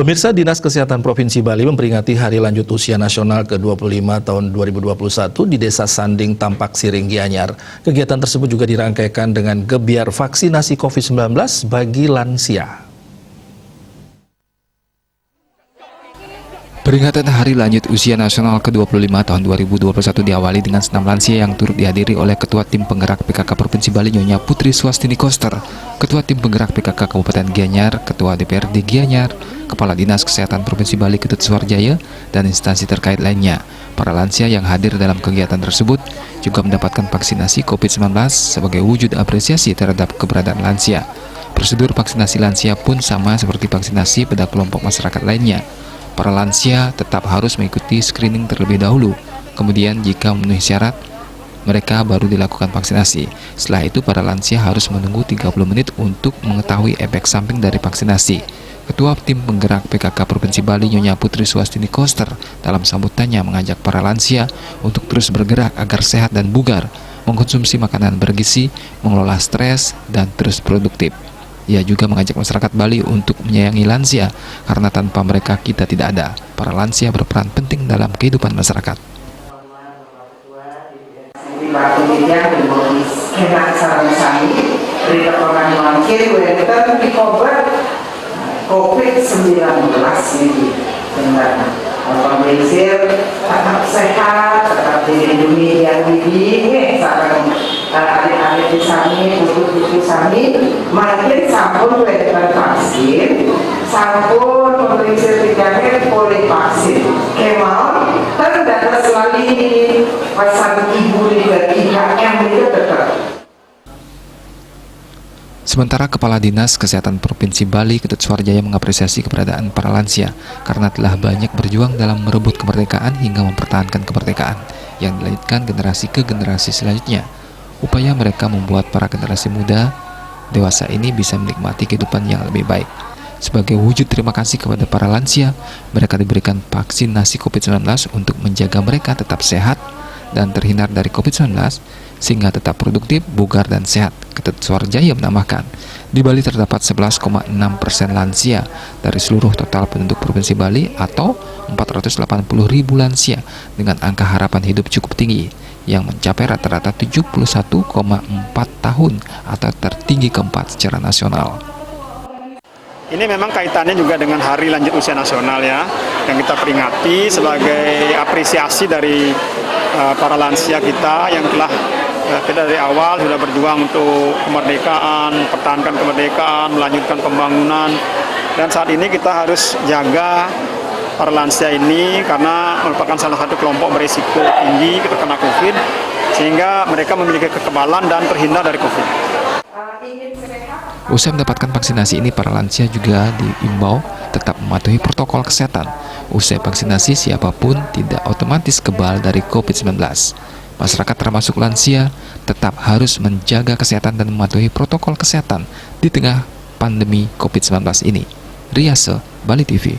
Pemirsa, Dinas Kesehatan Provinsi Bali memperingati Hari Lanjut Usia Nasional ke-25 tahun 2021 di Desa Sanding, Tampak Siring, Gianyar. Kegiatan tersebut juga dirangkaikan dengan gebiar vaksinasi COVID-19 bagi lansia. Peringatan Hari Lanjut Usia Nasional ke-25 tahun 2021 diawali dengan senam lansia yang turut dihadiri oleh Ketua Tim Penggerak PKK Provinsi Bali Nyonya Putri Swastini Koster, Ketua Tim Penggerak PKK Kabupaten Gianyar, Ketua DPRD Gianyar, Kepala Dinas Kesehatan Provinsi Bali Ketut Suarjaya, dan instansi terkait lainnya. Para lansia yang hadir dalam kegiatan tersebut juga mendapatkan vaksinasi COVID-19 sebagai wujud apresiasi terhadap keberadaan lansia. Prosedur vaksinasi lansia pun sama seperti vaksinasi pada kelompok masyarakat lainnya. Para lansia tetap harus mengikuti screening terlebih dahulu. Kemudian jika memenuhi syarat, mereka baru dilakukan vaksinasi. Setelah itu para lansia harus menunggu 30 menit untuk mengetahui efek samping dari vaksinasi. Ketua Tim Penggerak PKK Provinsi Bali Nyonya Putri Swastini Koster dalam sambutannya mengajak para lansia untuk terus bergerak agar sehat dan bugar, mengkonsumsi makanan bergizi, mengelola stres, dan terus produktif. Ia juga mengajak masyarakat Bali untuk menyayangi lansia, karena tanpa mereka kita tidak ada. Para lansia berperan penting dalam kehidupan masyarakat. COVID-19 ini tetap sehat, tetap dilindungi yang ini, adik-adik di sini, buku-buku sini, makin sampun wetkan vaksin, sampun pemeriksaan 3 boleh vaksin. Kemal, terdata selalu pesan ibu dari IHM itu tetap. Sementara Kepala Dinas Kesehatan Provinsi Bali Ketut Suarjaya mengapresiasi keberadaan para lansia karena telah banyak berjuang dalam merebut kemerdekaan hingga mempertahankan kemerdekaan yang dilanjutkan generasi ke generasi selanjutnya. Upaya mereka membuat para generasi muda dewasa ini bisa menikmati kehidupan yang lebih baik. Sebagai wujud terima kasih kepada para lansia, mereka diberikan vaksinasi COVID-19 untuk menjaga mereka tetap sehat dan terhindar dari COVID-19 sehingga tetap produktif, bugar, dan sehat. Ketut Suarjaya menambahkan, di Bali terdapat 11,6% lansia dari seluruh total penduduk Provinsi Bali atau 480.000 lansia dengan angka harapan hidup cukup tinggi yang mencapai rata-rata 71,4 tahun atau tertinggi keempat secara nasional. Ini memang kaitannya juga dengan Hari Lanjut Usia Nasional ya, yang kita peringati sebagai apresiasi dari para lansia kita yang telah kita dari awal sudah berjuang untuk kemerdekaan, pertahankan kemerdekaan, melanjutkan pembangunan, dan saat ini kita harus jaga para lansia ini karena merupakan salah satu kelompok berisiko tinggi terkena COVID, sehingga mereka memiliki kekebalan dan terhindar dari COVID. Usai mendapatkan vaksinasi ini, para lansia juga diimbau tetap mematuhi protokol kesehatan. Usai vaksinasi, siapapun tidak otomatis kebal dari COVID-19. Masyarakat termasuk lansia tetap harus menjaga kesehatan dan mematuhi protokol kesehatan di tengah pandemi COVID-19 ini. Riase, Bali TV.